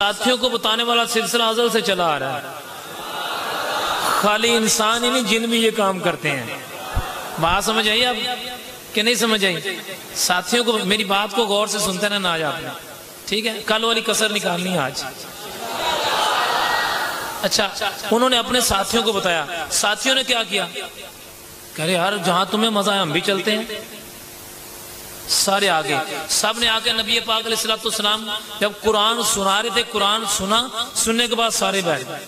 साथियों को बताने वाला सिलसिला अज़ल से चला आ रहा है। खाली इंसान ही नहीं, जिन भी ये काम करते हैं। बात समझ आई आप कि नहीं समझ आई? साथियों को, मेरी बात को गौर से सुनते ना आज आपने, ठीक है? कल वाली कसर निकालनी है आज। अच्छा, उन्होंने अपने साथियों को बताया। साथियों ने क्या किया? कह रहे यार जहां तुम्हें मजा है हम भी चलते हैं। सारे आगे, सब ने आके नबी पाक अलैहिस्सलाम जब कुरान सुना रहे थे, कुरान सुना, सुनने के बाद सारे बैठ गए।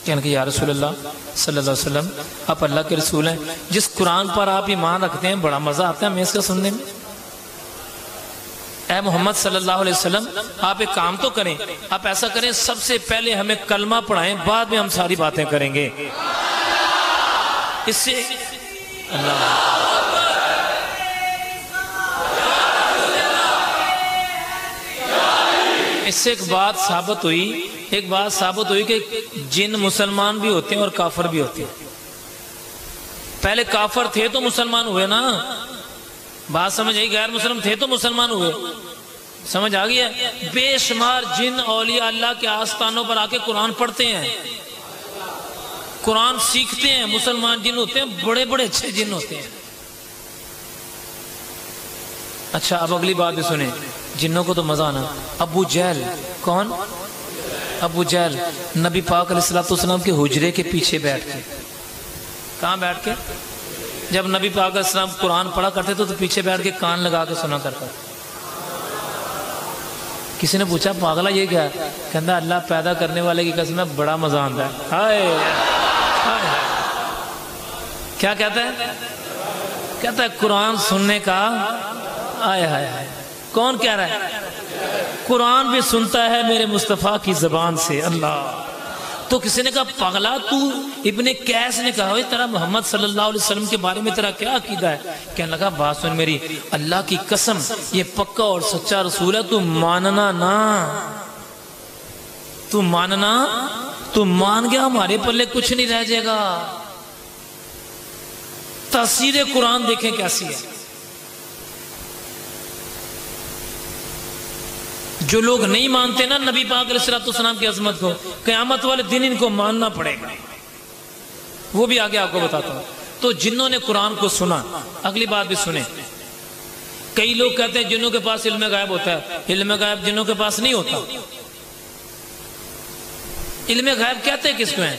कहने कि या रसूलल्लाह सल्लल्लाहु अलैहि वसल्लम, आप अल्लाह के रसूल हैं, जिस कुरान पर आप ईमान रखते हैं बड़ा मजा आता है हमें इसका सुनने में। ऐ मोहम्मद सल्लल्लाहु अलैहि वसल्लम, आप एक काम तो करें, आप ऐसा करें सबसे पहले हमें कलमा पढ़ाएं, बाद में हम सारी बातें करेंगे। इससे इससे एक बात साबित हुई कि जिन मुसलमान भी होते हैं और काफर भी होते हैं। पहले काफर थे तो मुसलमान हुए ना, बात समझ आई? गैर मुसलमान थे तो मुसलमान हुए, समझ आ गया? बेशुमार जिन औलिया अल्लाह के आस्थानों पर आके कुरान पढ़ते हैं, कुरान सीखते हैं। मुसलमान जिन होते हैं, बड़े बड़े अच्छे जिन होते हैं। अच्छा, अब अगली बात भी सुने, जिन्नों को तो मजा आना। अबू जहल, कौन? अबू जहल नबी पाक अलैहिस्सलाम के हुजरे के पीछे बैठ के, कहाँ बैठ के? जब नबी पाक अलैहिस्सलाम कुरान पढ़ा करते तो पीछे बैठ के कान लगा के सुना करता। किसी ने पूछा पागला ये क्या है? कहता अल्लाह पैदा करने वाले की कसम है बड़ा मजा आता है। हाय हाय, क्या कहता है? कहता है कुरान सुनने का। आय हाय हाय, कौन कह रहा है? कुरान भी सुनता है मेरे मुस्तफ़ा की ज़बान से। अल्लाह। तो किसी ने कहा पागला तू, इब्ने कैस ने कहा तेरा मोहम्मद सल्लल्लाहु अलैहि वसल्लम के बारे में तेरा क्या अकीदा है? कहने लगा बात सुन मेरी, अल्लाह की कसम ये पक्का और सच्चा रसूल है, तू मानना ना, तू मानना, तू मान गया हमारे पल्ले कुछ नहीं रह जाएगा। तासीर कुरान देखें कैसी है। जो लोग नहीं मानते ना नबी पाक अलैहिस्सलाम की अजमत को, क़यामत वाले दिन इनको मानना पड़ेगा। वो भी आगे आपको बताता हूं। तो जिन्होंने कुरान को सुना, अगली बात भी सुने। कई लोग कहते हैं जिन्हों के पास इल्म गायब होता है, इल्म गायब जिन्हों के पास नहीं होता। इल्म गायब कहते हैं किसको है?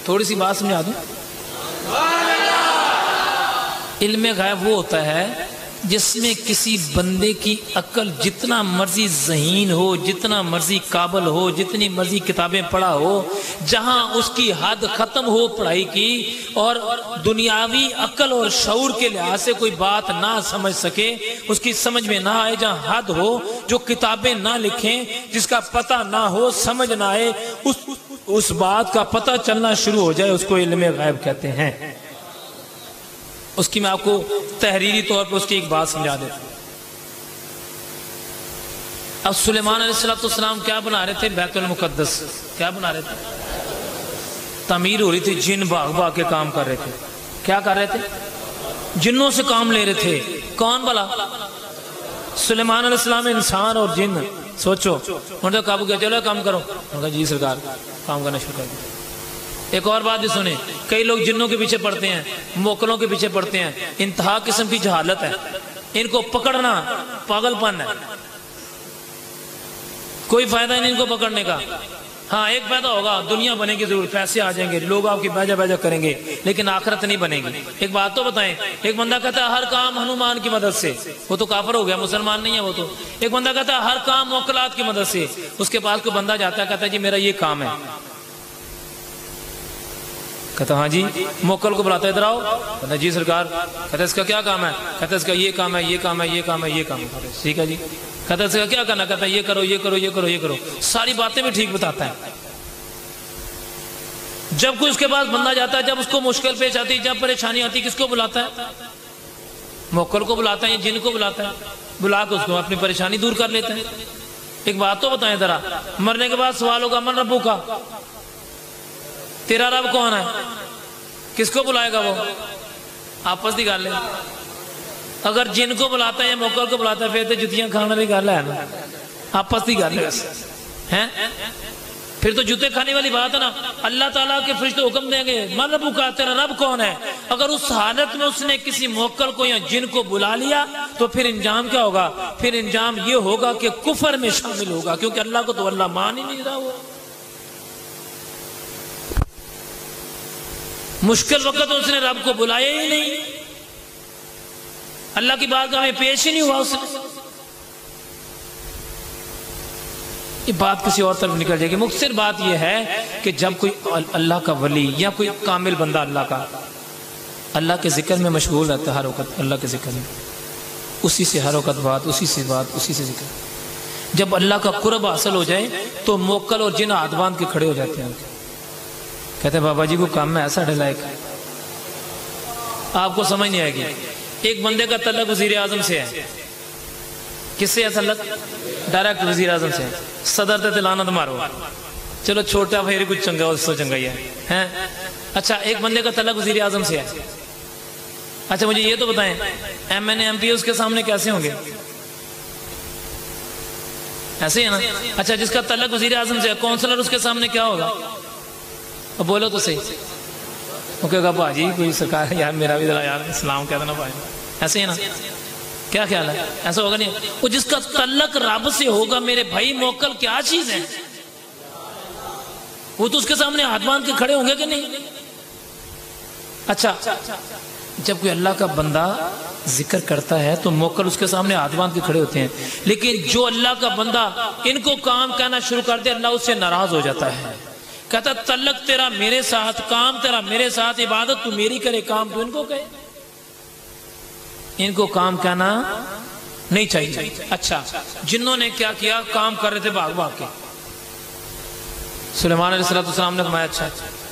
थोड़ी सी बात समझा दूं। इल्म गायब वो होता है जिसमें किसी बंदे की अक्ल जितना मर्जी ज़हीन हो, जितना मर्जी काबिल हो, जितनी मर्जी किताबें पढ़ा हो, जहां उसकी हद खत्म हो पढ़ाई की और दुनियावी अक्ल और शऊर के लिहाज से कोई बात ना समझ सके, उसकी समझ में ना आए, जहां हद हो, जो किताबें ना लिखें, जिसका पता ना हो, समझ ना आए, उस बात का पता चलना शुरू हो जाए, उसको इल्म गायब कहते हैं। उसकी मैं आपको तहरीरी तौर पर उसकी एक बात समझा देता हूं। अब सुलेमान अलैहिस्सलाम क्या बना रहे थे? बैतुल मुकद्दस क्या बना रहे थे? तमीर हो रही थी, जिन भाग भाग के काम कर रहे थे। क्या कर रहे थे? जिन्नों से काम ले रहे थे। कौन भला? सुलेमान अलैहिस्सलाम, इंसान और जिन। सोचो, उन्होंने काबू किया, चलो काम करो। उन्होंने जी सरकार, काम करना शुरू कर दिया। एक और बात भी सुने, कई लोग जिन्नों के पीछे पड़ते हैं, मोकलों के पीछे पड़ते हैं। इंतहा किस्म की जहालत है, इनको पकड़ना पागलपन है, कोई फायदा नहीं इनको पकड़ने का। हाँ, एक फायदा होगा, दुनिया बनेगी जरूर, पैसे आ जाएंगे, लोग आपकी बैजा बैजा करेंगे, लेकिन आखिरत नहीं बनेगी। एक बात तो बताएं, एक बंदा कहता है हर काम हनुमान की मदद से, वो तो काफिर हो गया, मुसलमान नहीं है वो तो। एक बंदा कहता है हर काम मोकलात की मदद से, उसके पास कोई बंदा जाता है, कहता है जी मेरा ये काम है, कहता हाँ जी, मोकल को बुलाता है, इधर आओ, कहता जी सरकार, कहता इसका क्या काम है? कहता इसका ये काम है, ये काम है, ये काम है, ये काम है। ठीक है जी। कहता इसका क्या करना? कहता ये करो, ये करो, ये करो, ये करो, सारी बातें भी ठीक बताता है। जब कोई उसके पास बंदा जाता है, जब उसको मुश्किल पेश आती है, जब परेशानी आती है, किसको बुलाता है? मोकल को बुलाता है, जिन को बुलाता है, बुला के उसको अपनी परेशानी दूर कर लेते हैं। एक बात तो बताएं जरा, मरने के बाद सवाल होगा मन रब्बू का, तेरा रब कौन है? किसको बुलाएगा वो? आपस की गल है। अगर जिनको बुलाता है या मोकल को बुलाता है फिर तो जुतियां खाने की गल है ना। आपस की गल है। फिर तो जूते खाने वाली बात है ना। अल्लाह ताला के फरिश्ते हुक्म देंगे मन रब्बुका, तेरा रब कौन है। अगर उस हालत में उसने किसी मुवक्किल को या जिन को बुला लिया तो फिर इंजाम क्या होगा? फिर इंजाम ये होगा कि कुफर में शामिल होगा, क्योंकि अल्लाह को तो अल्लाह मान ही नहीं रहा। वो मुश्किल वक्त उसने रब को बुलाया ही नहीं, अल्लाह की बात में पेश ही नहीं हुआ उसने। ये बात किसी और तरफ निकल जाएगी। मुख्तसर बात यह है कि जब कोई अल्लाह का वली या कोई कामिल बंदा अल्लाह का अल्लाह के जिक्र में मशगूल रहता है, हर वक्त अल्लाह के जिक्र में, उसी से हर वक्त बात, उसी से बात, उसी से जिक्र। जब अल्लाह का कुर्ब हासिल हो जाए तो मोक्कल और जिन हाथ बांध के खड़े हो जाते हैं। कहते हैं बाबा जी को काम में ऐसा डला है, आपको समझ नहीं आएगी। एक बंदे का तल्लक वजीर आजम से है। किससे है तल्लक? डायरेक्ट वजीर आजम से। सदर ते लानत मारो, चलो छोटा फिर कुछ चंगा उससे चंगा ही है। अच्छा, एक बंदे का तल्लक वजीर आजम से है। अच्छा मुझे ये तो बताएं, MNA MP उसके सामने कैसे होंगे? ऐसे ही है ना। अच्छा, जिसका तल्लक वजीर आजम से है, काउंसलर उसके सामने क्या होगा? अब बोलो तो सही। वो कहेगा भाजी कोई सरकार यार मेरा भी यार सलाम कह देना भाई। ऐसे है ना। क्या ख्याल है? ऐसा होगा नहीं। वो जिसका तल्लक रब से होगा मेरे भाई, मोक्कल क्या चीज है? वो तो उसके सामने हाथ बांध के खड़े होंगे कि नहीं? अच्छा, जब कोई अल्लाह का बंदा जिक्र करता है तो मोक्कल उसके सामने हाथ बांध के खड़े होते हैं। लेकिन जो अल्लाह का बंदा इनको काम कहना शुरू कर दे, अल्लाह उससे नाराज हो जाता है। कहता तल्लक तेरा मेरे साथ, काम तेरा मेरे साथ, इबादत तू मेरी करे, काम तू इनको कहे। इनको काम कहना नहीं चाहिए। अच्छा, जिन्होंने क्या किया, काम कर रहे थे भाग भाग के। सुलेमान अलैहिस्सलाम ने फरमाया अच्छा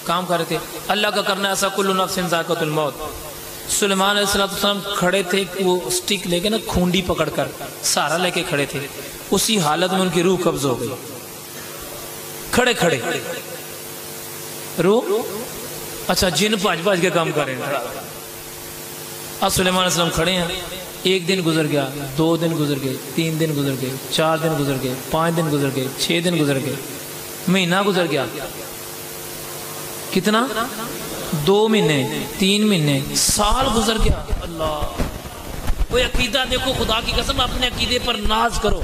काम कर रहे थे, अल्लाह का करना ऐसा, कुल्लु नफ्सिन ज़ाइक़ातुल मौत। सुलेमान अलैहिस्सलाम खड़े थे, वो स्टिक लेके ना, खूंडी पकड़कर सहारा लेके खड़े थे। उसी हालत में उनकी रूह कब्ज हो गई, खड़े खड़े रूह। अच्छा, जिन भाज भाज के काम कर रहे हैं। अब सुलेमान अलैहिस्सलाम खड़े हैं। एक दिन गुजर गया, 2 दिन गुजर गए, 3 दिन गुजर गए, 4 दिन गुजर गए, 5 दिन गुजर गए, 6 दिन गुजर गए, महीना गुजर गया। कितना? 2 महीने, 3 महीने, साल गुजर गया। अल्लाह, वो अकीदा देखो, खुदा की कसम अपने अकीदे पर नाज करो।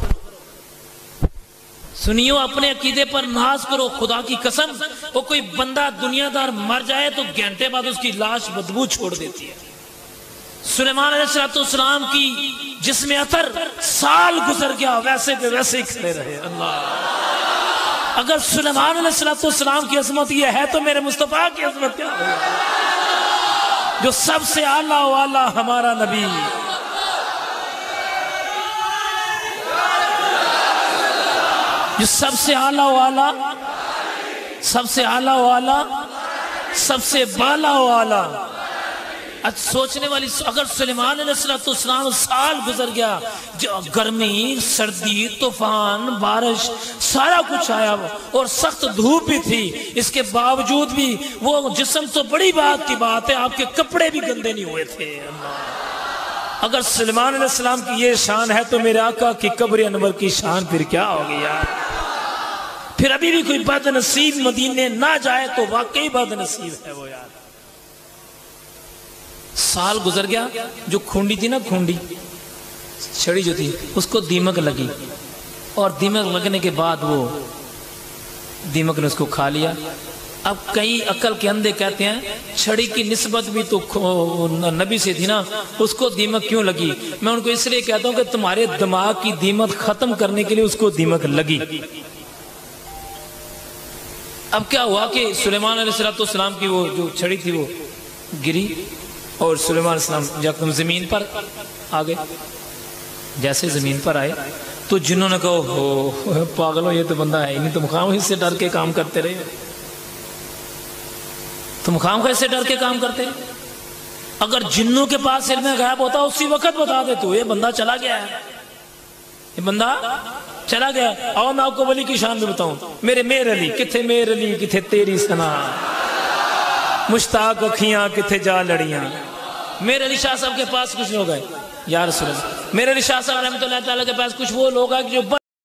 सुनियो, अपने अकीदे पर नाज करो, खुदा की कसम। वो कोई बंदा दुनियादार मर जाए तो घंटे बाद उसकी लाश बदबू छोड़ देती है। सुलेमान अलैहिस्सलाम की जिसमें अतर साल गुजर गया, वैसे पे वैसे ही खड़े रहे। अल्लाह, अगर सुलेमान अलैहिस्सलाम की अजमत ये है तो मेरे मुस्तफा की अजमत क्या होगी? जो सबसे आला वाला हमारा नबी, जो सबसे आला वाला, सबसे आला वाला, सबसे बाला वाला। अच्छा, सोचने वाली, अगर सुलेमान अलैहिस्सलाम साल गुजर गया, जो गर्मी, सर्दी, तूफान, बारिश सारा कुछ आया और सख्त धूप भी थी, इसके बावजूद भी वो जिस्म, तो बड़ी बात की बात है, आपके कपड़े भी गंदे नहीं हुए थे। अगर सुलेमान अलैहिस्सलाम की ये शान है तो मेरे आका की कब्र अनवर की शान फिर क्या होगी यार? फिर अभी भी कोई बदनसीब मदीने ना जाए तो वाकई बदनसीब है वो यार। साल गुजर गया, जो खूंडी थी ना, खूंडी छड़ी जो थी, उसको दीमक लगी और दीमक लगने के बाद वो दीमक ने उसको खा लिया। अब कई अकल के अंधे कहते हैं छड़ी की निस्बत भी तो नबी से थी ना, उसको दीमक क्यों लगी? मैं उनको इसलिए कहता हूं कि तुम्हारे दिमाग की दीमक खत्म करने के लिए उसको दीमक लगी। अब क्या हुआ कि सुलेमान अलैहिस्सलाम की वो जो छड़ी थी वो गिरी और सुलेमान अलैहिस्सलाम जब जमीन पर आ गए। जैसे जमीन पर आए तो जिन्होंने कहो हो पागल हो, ये तो बंदा है ही नहीं, तुम खाम इससे डर के काम करते रहे, तुम खाम खा इससे डर के काम करते। अगर जिन्नों के पास इल्म गायब होता उसी वक्त बता दे तू ये बंदा चला गया है, ये बंदा चला गया। आओ मैं आपको वली की शान भी बताऊं। मेरे मेर अली किथे, मेर अली किथे तेरी सना, मुश्ताक अखियां किथे जा लड़ियां। मेरे अली शाह साहब के पास कुछ लोग आए, या रसूल अल्लाह, मेरे अली शाह साहब रहमतुल्लाह तआला के पास कुछ वो लोग आए जो